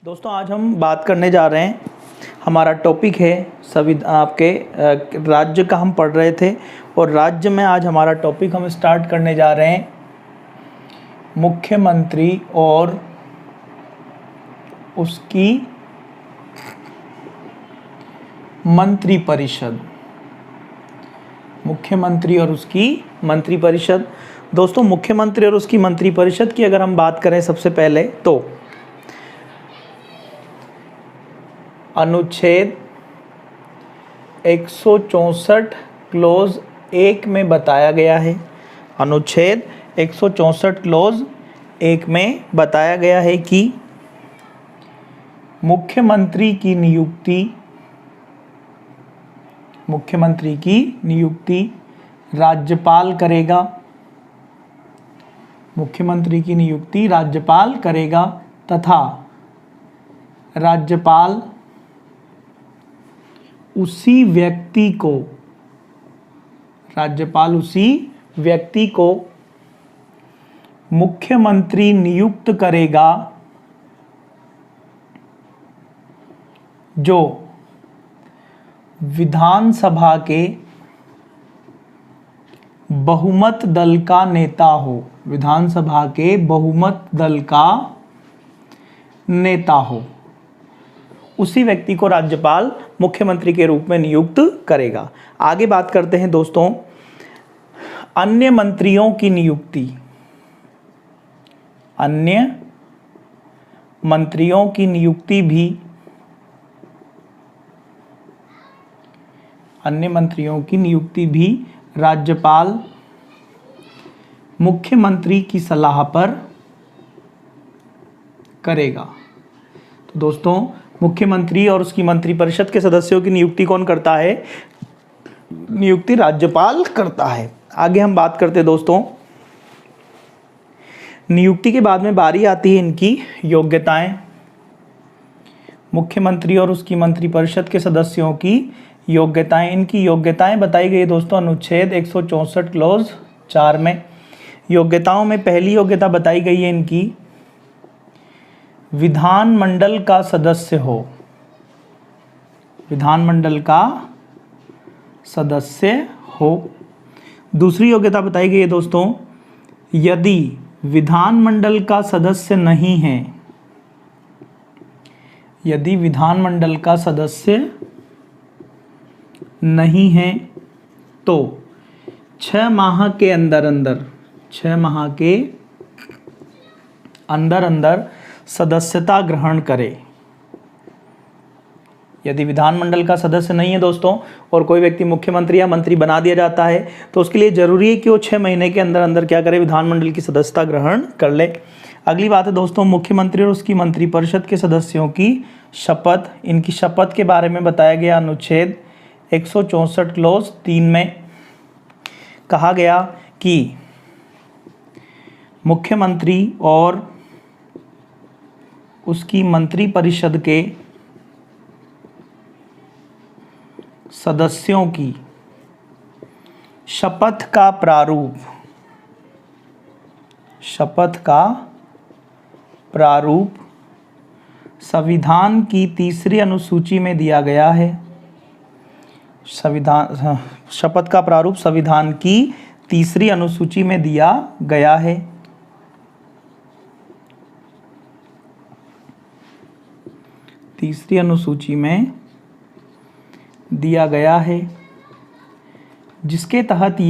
दोस्तों आज हम बात करने जा रहे हैं। हमारा टॉपिक है आपके राज्य का हम पढ़ रहे थे और राज्य में आज हमारा टॉपिक हम स्टार्ट करने जा रहे हैं मुख्यमंत्री और उसकी मंत्रिपरिषद। मुख्यमंत्री और उसकी मंत्रिपरिषद। दोस्तों मुख्यमंत्री और उसकी मंत्रिपरिषद की अगर हम बात करें सबसे पहले तो अनुच्छेद 164 क्लोज 1 में बताया गया है। अनुच्छेद 164 क्लोज 1 में बताया गया है कि मुख्यमंत्री की नियुक्ति राज्यपाल करेगा। मुख्यमंत्री की नियुक्ति राज्यपाल करेगा तथा राज्यपाल उसी व्यक्ति को मुख्यमंत्री नियुक्त करेगा जो विधानसभा के बहुमत दल का नेता हो। विधानसभा के बहुमत दल का नेता हो, उसी व्यक्ति को राज्यपाल मुख्यमंत्री के रूप में नियुक्त करेगा। आगे बात करते हैं दोस्तों अन्य मंत्रियों की नियुक्ति। अन्य मंत्रियों की नियुक्ति भी राज्यपाल मुख्यमंत्री की सलाह पर करेगा। तो दोस्तों मुख्यमंत्री और उसकी मंत्रिपरिषद के सदस्यों की नियुक्ति कौन करता है? नियुक्ति राज्यपाल करता है। आगे हम बात करते हैं दोस्तों नियुक्ति के बाद में बारी आती है इनकी योग्यताएं। मुख्यमंत्री और उसकी मंत्रिपरिषद के सदस्यों की योग्यताएं। इनकी योग्यताएं बताई गई दोस्तों अनुच्छेद 164 क्लोज 4 में। योग्यताओं में पहली योग्यता बताई गई है इनकी विधानमंडल का सदस्य हो। विधानमंडल का सदस्य हो। दूसरी योग्यता बताई गई है दोस्तों यदि विधानमंडल का सदस्य नहीं है, यदि विधानमंडल का सदस्य नहीं है तो 6 माह के अंदर सदस्यता ग्रहण करे। यदि विधानमंडल का सदस्य नहीं है दोस्तों और कोई व्यक्ति मुख्यमंत्री या मंत्री बना दिया जाता है तो उसके लिए जरूरी है कि वो 6 महीने के अंदर क्या करे? विधानमंडल की सदस्यता ग्रहण कर ले। अगली बात है दोस्तों मुख्यमंत्री और उसकी मंत्रिपरिषद के सदस्यों की शपथ। इनकी शपथ के बारे में बताया गया अनुच्छेद 164 क्लोज 3 में। कहा गया कि मुख्यमंत्री और उसकी मंत्रिपरिषद के सदस्यों की शपथ का प्रारूप संविधान की 3री अनुसूची में दिया गया है। शपथ का प्रारूप संविधान की 3री अनुसूची में दिया गया है। तीसरी अनुसूची में दिया गया है जिसके तहत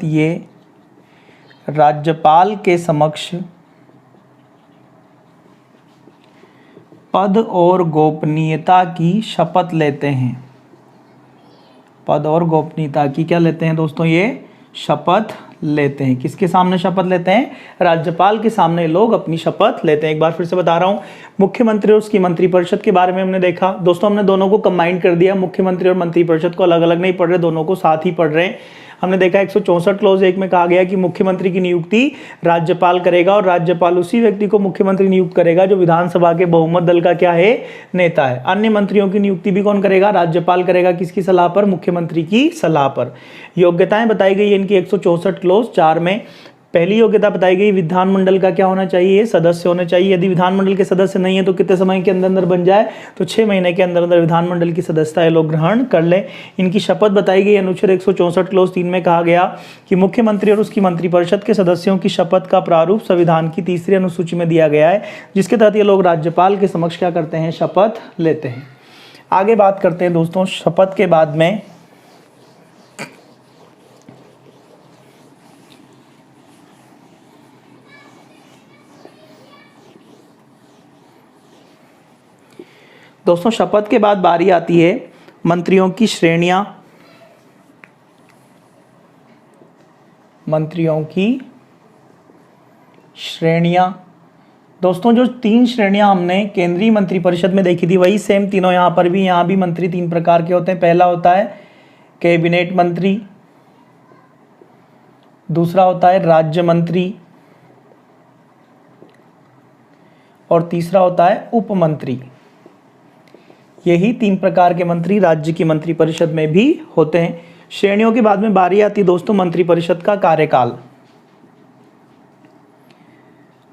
ये राज्यपाल के समक्ष पद और गोपनीयता की शपथ लेते हैं। पद और गोपनीयता की क्या लेते हैं दोस्तों? ये शपथ लेते हैं। किसके सामने शपथ लेते हैं? राज्यपाल के सामने लोग अपनी शपथ लेते हैं। एक बार फिर से बता रहा हूं मुख्यमंत्री और उसकी मंत्रिपरिषद के बारे में हमने देखा दोस्तों। हमने दोनों को कंबाइन कर दिया। मुख्यमंत्री और मंत्रिपरिषद को अलग अलग नहीं पढ़ रहे, दोनों को साथ ही पढ़ रहे हैं। हमने देखा 164 क्लोज 1 में कहा गया कि मुख्यमंत्री की नियुक्ति राज्यपाल करेगा और राज्यपाल उसी व्यक्ति को मुख्यमंत्री नियुक्त करेगा जो विधानसभा के बहुमत दल का क्या है? नेता है। अन्य मंत्रियों की नियुक्ति भी कौन करेगा? राज्यपाल करेगा। किसकी सलाह पर? मुख्यमंत्री की सलाह पर। योग्यताएं बताई गई है इनकी 164 क्लोज 4 में। पहली योग्यता बताई गई विधानमंडल का क्या होना चाहिए, सदस्य होने चाहिए। यदि विधानमंडल के सदस्य नहीं है तो कितने समय के अंदर अंदर बन जाए, तो 6 महीने के अंदर अंदर विधानमंडल की सदस्यता ये लोग ग्रहण कर लें। इनकी शपथ बताई गई अनुच्छेद 164 क्लोज 3 में कहा गया कि मुख्यमंत्री और उसकी मंत्रिपरिषद के सदस्यों की शपथ का प्रारूप संविधान की 3री अनुसूची में दिया गया है, जिसके तहत ये लोग राज्यपाल के समक्ष क्या करते हैं, शपथ लेते हैं। आगे बात करते हैं दोस्तों शपथ के बाद में दोस्तों शपथ के बाद बारी आती है मंत्रियों की श्रेणियां। मंत्रियों की श्रेणियां दोस्तों, जो 3 श्रेणियां हमने केंद्रीय मंत्रिपरिषद में देखी थी वही सेम तीनों यहाँ पर भी, यहाँ भी मंत्री 3 प्रकार के होते हैं। पहला होता है कैबिनेट मंत्री, दूसरा होता है राज्य मंत्री और तीसरा होता है उप मंत्री। यही 3 प्रकार के मंत्री राज्य की मंत्रिपरिषद में भी होते हैं। श्रेणियों के बाद में बारी आती है दोस्तों मंत्रिपरिषद का कार्यकाल।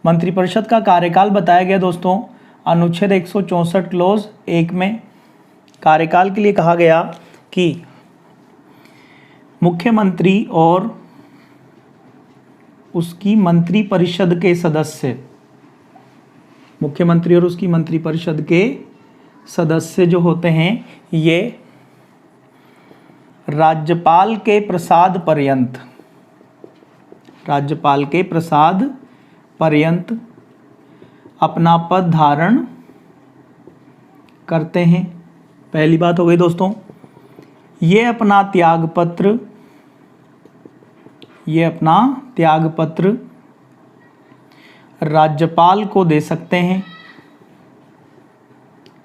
मंत्रिपरिषद का कार्यकाल बताया गया दोस्तों अनुच्छेद 164 क्लोज 1 में। कार्यकाल के लिए कहा गया कि मुख्यमंत्री और उसकी मंत्रिपरिषद के सदस्य, मुख्यमंत्री और उसकी मंत्रिपरिषद के सदस्य जो होते हैं ये राज्यपाल के प्रसाद पर्यंत, राज्यपाल के प्रसाद पर्यंत अपना पद धारण करते हैं। पहली बात हो गई दोस्तों, ये अपना त्याग पत्र राज्यपाल को दे सकते हैं।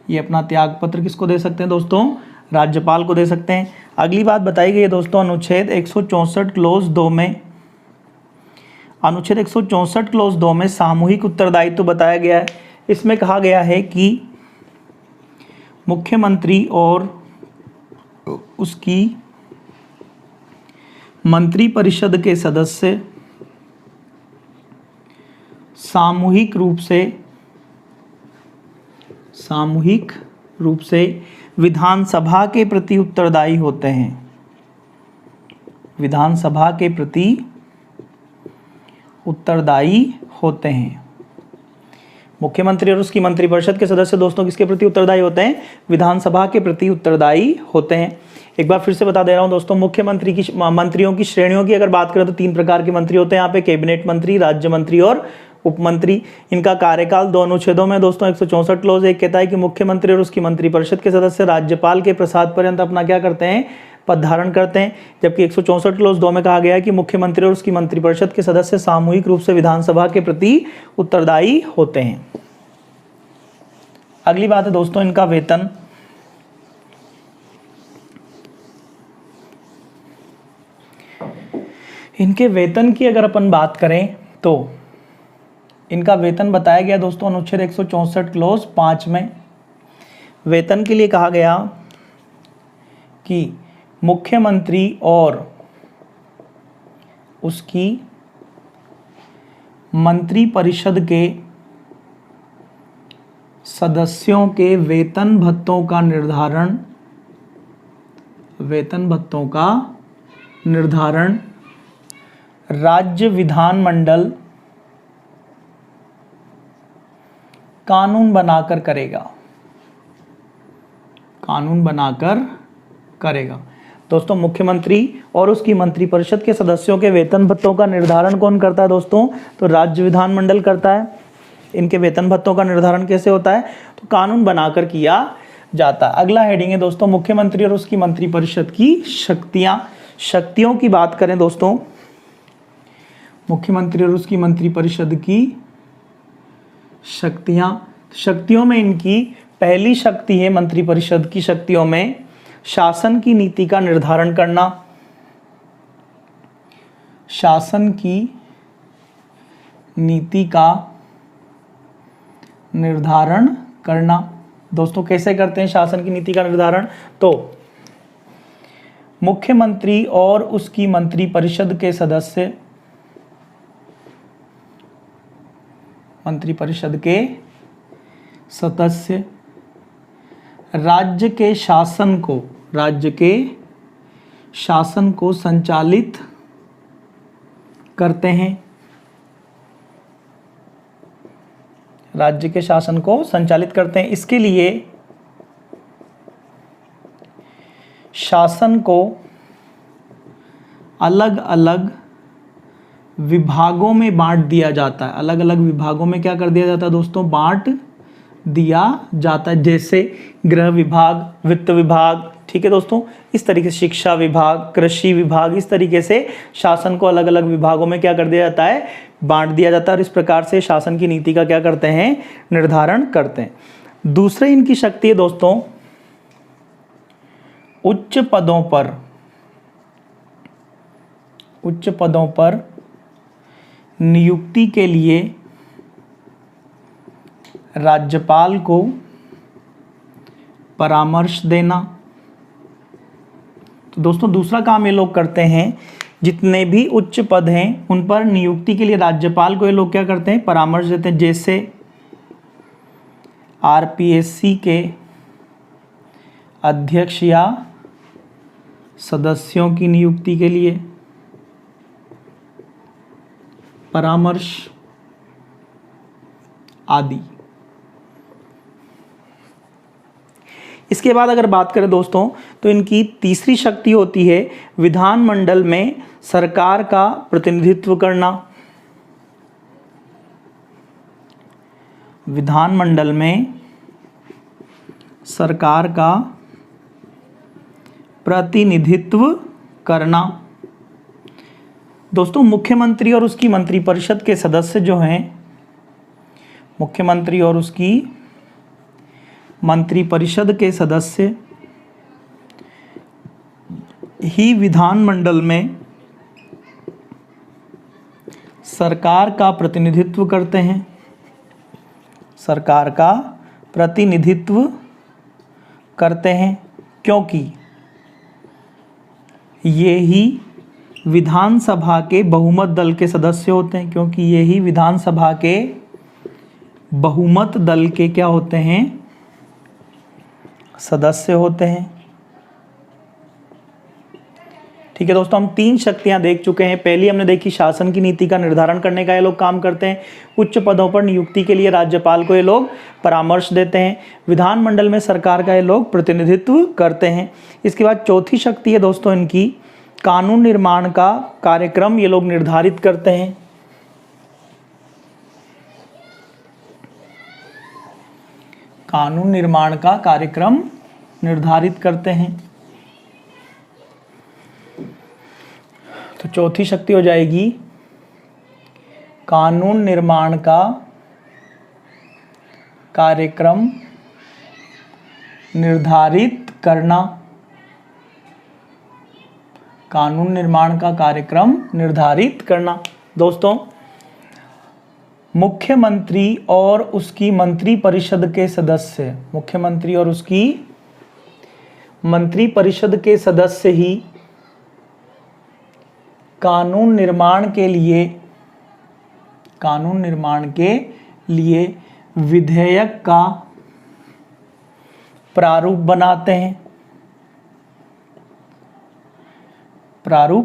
ये अपना त्याग पत्र किसको दे सकते हैं दोस्तों, राज्यपाल को दे सकते हैं। अगली बात बताई गई है दोस्तों अनुच्छेद 164 क्लोज 2 में। अनुच्छेद 164 क्लोज 2 में सामूहिक उत्तरदायित्व बताया गया है। इसमें कहा गया है कि मुख्यमंत्री और उसकी मंत्रिपरिषद के सदस्य सामूहिक रूप से विधानसभा के प्रति उत्तरदायी होते हैं। विधानसभा के प्रति उत्तरदायी होते हैं। मुख्यमंत्री और उसकी मंत्रिपरिषद के सदस्य दोस्तों किसके प्रति उत्तरदायी होते हैं, विधानसभा के प्रति उत्तरदायी होते हैं। एक बार फिर से बता दे रहा हूं दोस्तों, मंत्रियों की श्रेणियों की अगर बात करें तो 3 प्रकार के मंत्री होते हैं यहाँ पे, कैबिनेट मंत्री, राज्य मंत्री और उपमंत्री। इनका कार्यकाल 2 अनुच्छेदों में दोस्तों 164 क्लोज 1 कहता है कि मुख्यमंत्री और उसकी मंत्रिपरिषद के सदस्य राज्यपाल के प्रसाद पर्यंत अपना क्या करते हैं, पद धारण करते हैं। जबकि 164 क्लोज 2 में कहा गया है कि मुख्यमंत्री और उसकी मंत्रिपरिषद के सदस्य सामूहिक रूप से विधानसभा के प्रति उत्तरदायी होते हैं। अगली बात है दोस्तों इनका वेतन। इनके वेतन की अगर अपन बात करें तो इनका वेतन बताया गया दोस्तों अनुच्छेद 164 क्लोज 5 में। वेतन के लिए कहा गया कि मुख्यमंत्री और उसकी मंत्रिपरिषद के सदस्यों के वेतन भत्तों का निर्धारण राज्य विधानमंडल कानून बनाकर करेगा। दोस्तों मुख्यमंत्री और उसकी मंत्रिपरिषद के सदस्यों के वेतन भत्तों का निर्धारण कौन करता है दोस्तों, तो राज्य विधानमंडल करता है। इनके वेतन भत्तों का निर्धारण कैसे होता है, तो कानून बनाकर किया जाता है। अगला हेडिंग है दोस्तों मुख्यमंत्री और उसकी मंत्रिपरिषद की शक्तियों की बात करें दोस्तों, मुख्यमंत्री और उसकी मंत्रिपरिषद की शक्तियों में इनकी पहली शक्ति है मंत्रिपरिषद की शक्तियों में शासन की नीति का निर्धारण करना। शासन की नीति का निर्धारण करना दोस्तों कैसे करते हैं शासन की नीति का निर्धारण, तो मुख्यमंत्री और उसकी मंत्रिपरिषद के सदस्य मंत्रिपरिषद के सदस्य राज्य के शासन को संचालित करते हैं। राज्य के शासन को संचालित करते हैं। इसके लिए शासन को अलग अलग विभागों में बांट दिया जाता है। अलग अलग विभागों में क्या कर दिया जाता है दोस्तों? बांट दिया जाता है। जैसे गृह विभाग, वित्त विभाग, ठीक है दोस्तों, इस तरीके से शिक्षा विभाग, कृषि विभाग, इस तरीके से शासन को अलग अलग विभागों में क्या कर दिया जाता है? बांट दिया जाता है। और इस प्रकार से शासन की नीति का क्या करते हैं? निर्धारण करते हैं। दूसरे इनकी शक्ति है दोस्तों, उच्च पदों पर नियुक्ति के लिए राज्यपाल को परामर्श देना। तो दोस्तों दूसरा काम ये लोग करते हैं, जितने भी उच्च पद हैं उन पर नियुक्ति के लिए राज्यपाल को ये लोग क्या करते हैं? परामर्श देते हैं। जैसे आरपीएससी के अध्यक्ष या सदस्यों की नियुक्ति के लिए परामर्श आदि। इसके बाद अगर बात करें दोस्तों तो इनकी तीसरी शक्ति होती है विधानमंडल में सरकार का प्रतिनिधित्व करना। विधानमंडल में सरकार का प्रतिनिधित्व करना। दोस्तों मुख्यमंत्री और उसकी मंत्रिपरिषद के सदस्य जो हैं, मुख्यमंत्री और उसकी मंत्रिपरिषद के सदस्य ही विधानमंडल में सरकार का प्रतिनिधित्व करते हैं। सरकार का प्रतिनिधित्व करते हैं क्योंकि ये ही विधानसभा के बहुमत दल के सदस्य होते हैं। क्योंकि ये ही विधानसभा के बहुमत दल के क्या होते हैं? सदस्य होते हैं। ठीक है दोस्तों, हम तीन शक्तियां देख चुके हैं। पहली हमने देखी शासन की नीति का निर्धारण करने का ये लोग काम करते हैं। उच्च पदों पर नियुक्ति के लिए राज्यपाल को ये लोग परामर्श देते हैं। विधानमंडल में सरकार का ये लोग प्रतिनिधित्व करते हैं। इसके बाद चौथी शक्ति है दोस्तों इनकी कानून निर्माण का कार्यक्रम ये लोग निर्धारित करते हैं। कानून निर्माण का कार्यक्रम निर्धारित करते हैं। तो चौथी शक्ति हो जाएगी कानून निर्माण का कार्यक्रम निर्धारित करना। कानून निर्माण का कार्यक्रम निर्धारित करना। दोस्तों मुख्यमंत्री और उसकी मंत्रिपरिषद के सदस्य, मुख्यमंत्री और उसकी मंत्रिपरिषद के सदस्य ही कानून निर्माण के लिए विधेयक का प्रारूप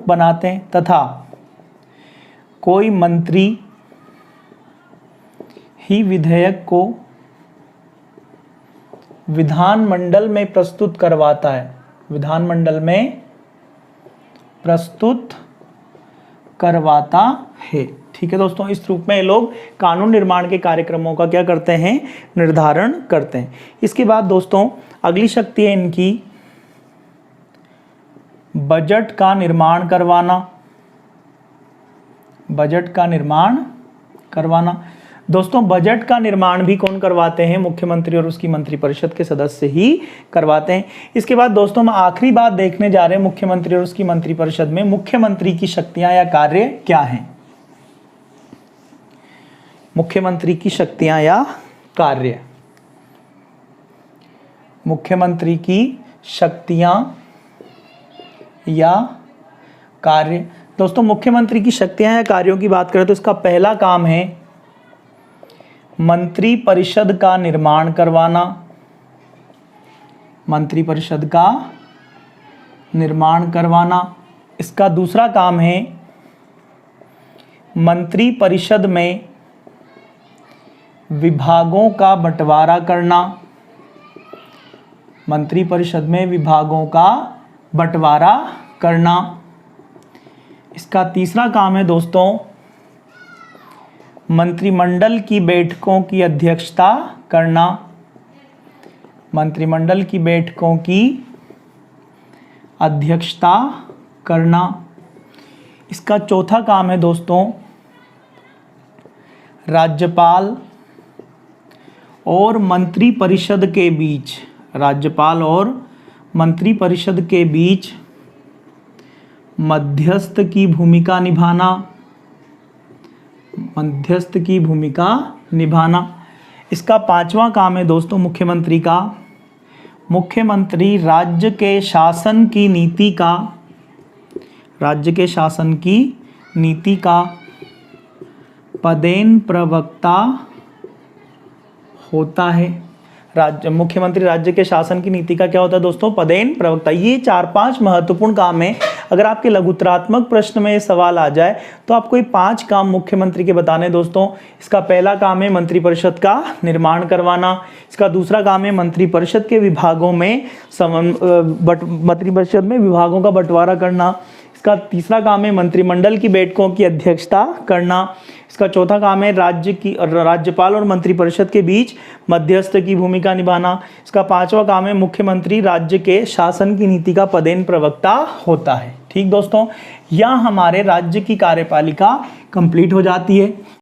बनाते हैं तथा कोई मंत्री ही विधेयक को विधानमंडल में प्रस्तुत करवाता है। विधानमंडल में प्रस्तुत करवाता है। ठीक है दोस्तों, इस रूप में ये लोग कानून निर्माण के कार्यक्रमों का क्या करते हैं? निर्धारण करते हैं। इसके बाद दोस्तों अगली शक्ति है इनकी बजट का निर्माण करवाना। बजट का निर्माण करवाना। दोस्तों बजट का निर्माण भी कौन करवाते हैं? मुख्यमंत्री और उसकी मंत्रिपरिषद के सदस्य ही करवाते हैं। इसके बाद दोस्तों हम आखिरी बात देखने जा रहे हैं मुख्यमंत्री और उसकी मंत्रिपरिषद में मुख्यमंत्री की शक्तियां या कार्य क्या हैं। मुख्यमंत्री की शक्तियां या कार्य। मुख्यमंत्री की शक्तियां या कार्य। दोस्तों मुख्यमंत्री की शक्तियां या कार्यों की बात करें तो इसका पहला काम है मंत्री परिषद का निर्माण करवाना, मंत्री परिषद का निर्माण करवाना। इसका दूसरा काम है मंत्री परिषद में विभागों का बंटवारा करना, मंत्री परिषद में विभागों का बंटवारा करना। इसका तीसरा काम है दोस्तों मंत्रिमंडल की बैठकों की अध्यक्षता करना, मंत्रिमंडल की बैठकों की अध्यक्षता करना। इसका चौथा काम है दोस्तों राज्यपाल और मंत्री परिषद के बीच, राज्यपाल और मंत्री परिषद के बीच मध्यस्थ की भूमिका निभाना, मध्यस्थ की भूमिका निभाना। इसका पांचवा काम है दोस्तों मुख्यमंत्री का, मुख्यमंत्री राज्य के शासन की नीति का, राज्य के शासन की नीति का पदेन प्रवक्ता होता है। मुख्यमंत्री राज्य के शासन की नीति का क्या होता है दोस्तों? पदेन प्रवक्ता। ये 4-5 महत्वपूर्ण काम है। अगर आपके लघुत्तरात्मक प्रश्न में ये सवाल आ जाए तो आपको ये 5 काम मुख्यमंत्री के बताने दोस्तों। इसका पहला काम है मंत्रिपरिषद का निर्माण करवाना, इसका दूसरा काम है मंत्रिपरिषद के विभागों में मंत्रिपरिषद में विभागों का बंटवारा करना, इसका तीसरा काम है मंत्रिमंडल की बैठकों की अध्यक्षता करना, इसका चौथा काम है राज्यपाल और मंत्रिपरिषद के बीच मध्यस्थ की भूमिका निभाना, इसका पांचवा काम है मुख्यमंत्री राज्य के शासन की नीति का पदेन प्रवक्ता होता है। ठीक दोस्तों, यहाँ हमारे राज्य की कार्यपालिका कंप्लीट हो जाती है।